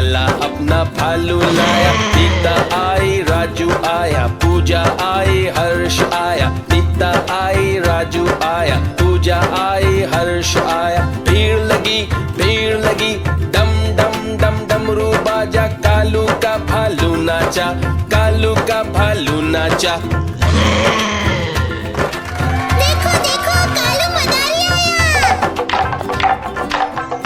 काला अपना भालू लाया। नीता आई, राजू आया, पूजा आई, हर्ष आया। नीता आई, राजू आया, पूजा आई, हर्ष आया। भीड़ लगी डम डम डम डमरू बाजा। कालू का भालू नाचा, कालू का भालू नाचा। देखो देखो कालू मदारी आया।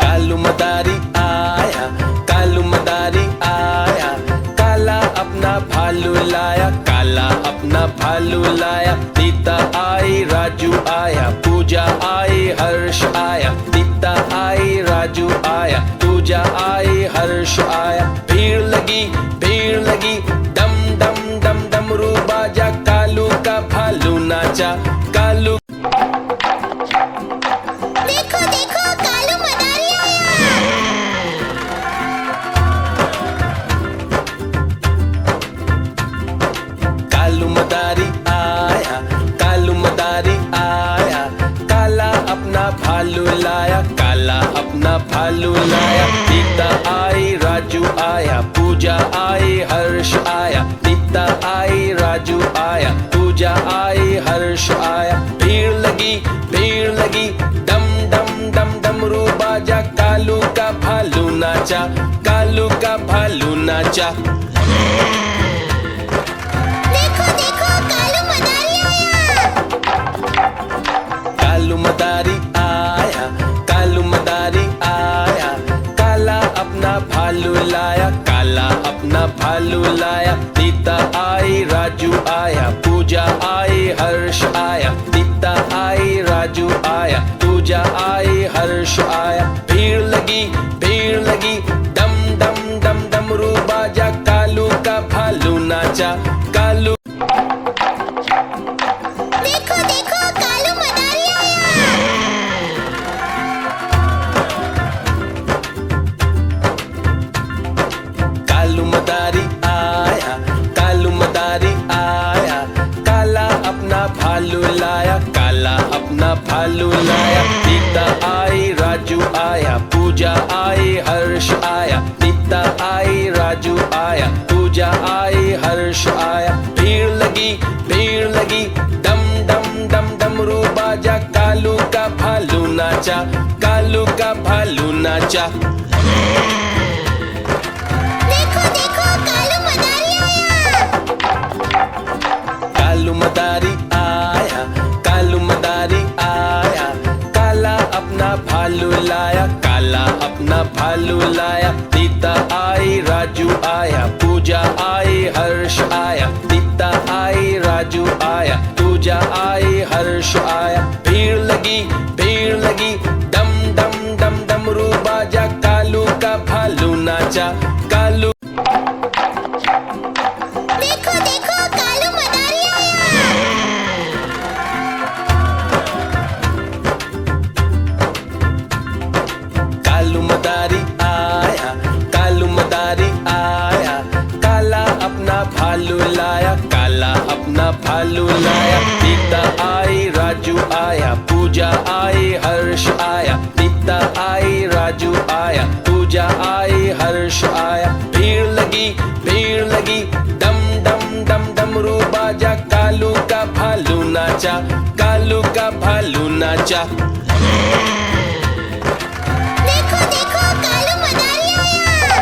कालू मदारी आया, कालू मदारी आया। काला अपना भालू लाया, काला अपना भालू लाया। नीता आई, राजू आया, पूजा आई, हर्ष आया। नीता आई, राजू आया, पूजा आई, हर्ष आया। भीड़ लगी डम डम डम डमरू बाजा। कालू का भालू नाचा, कालू। देखो देखो कालू मदारी आया। कालू मदारी आया, कालू मदारी आया। काला अपना भालू लाया, काला अपना भालू लाया। नीता आई, राजू आया, पूजा आई, हर्ष आया। नीता आई, राजू आया, पूजा आई, हर्ष आया। भीड़ लगी डम डम डम डमरू बाजा। कालू का भालू नाचा, कालू का भालू नाचा। देखो देखो कालू मदारी आया। कालू मदारी आया, कालू मदारी आया। काला अपना भालू लाया, काला अपना भालू लाया। नीता आई, राजू आया, पूजा आई, हर्ष आया। नीता आई, राजू आया, पूजा आई, हर्ष आया। भीड़ लगी डम डम डम डमरू बाजा। कालू का भालू नाचा, कालू। देखो देखो कालू मदारी आया। कालू मदारी आया, कालू मदारी आया। काला अपना भालू लाया, काला अपना भालू लाया। नीता आई, राजू आया, पूजा आई, हर्ष आया। नीता आई, राजू आया, पूजा आई, हर्ष आया। भीड़ लगी डम डम डम डमरू बाजा। कालू का भालू नाचा, कालू का भालू नाचा। देखो देखो कालू मदारी आया। कालू मदारी आया, कालू मदारी आया। काला अपना भालू लाया, काला अपना भालू लाया। नीता आई, राजू आया, पूजा आई, हर्ष आया। नीता आई, राजू आया, पूजा आई, हर्ष आया। भीड़ लगी डम डम डम डमरू बाजा। कालू का भालू नाचा, कालू। देखो देखो कालू मदारी आया। कालू मदारी आया, कालू मदारी आया। काला अपना भालू लाया, काला अपना भालू लाया। नीता आई, राजू आया, पूजा आई, हर्ष आया। नीता आई, राजू आया, पूजा आई, हर्ष आया। भीड़ लगी डम डम डम डमरू बाजा। कालू का भालू नाचा, कालू का भालू नाचा। देखो देखो कालू मदारी आया।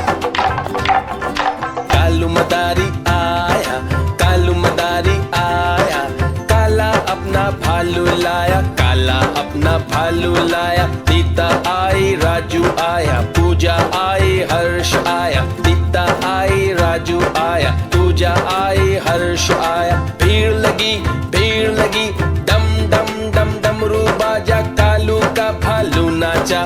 कालू मदारी आया, कालू मदारी आया। काला अपना भालू लाया, काला अपना भालू लाया। नीता आई, राजू आया, पूजा आई, हर्ष आया। नीता आई, राजू आया, पूजा आई, हर्ष आया। भीड़ लगी डम डम डम डमरू बाजा। कालू का भालू नाचा,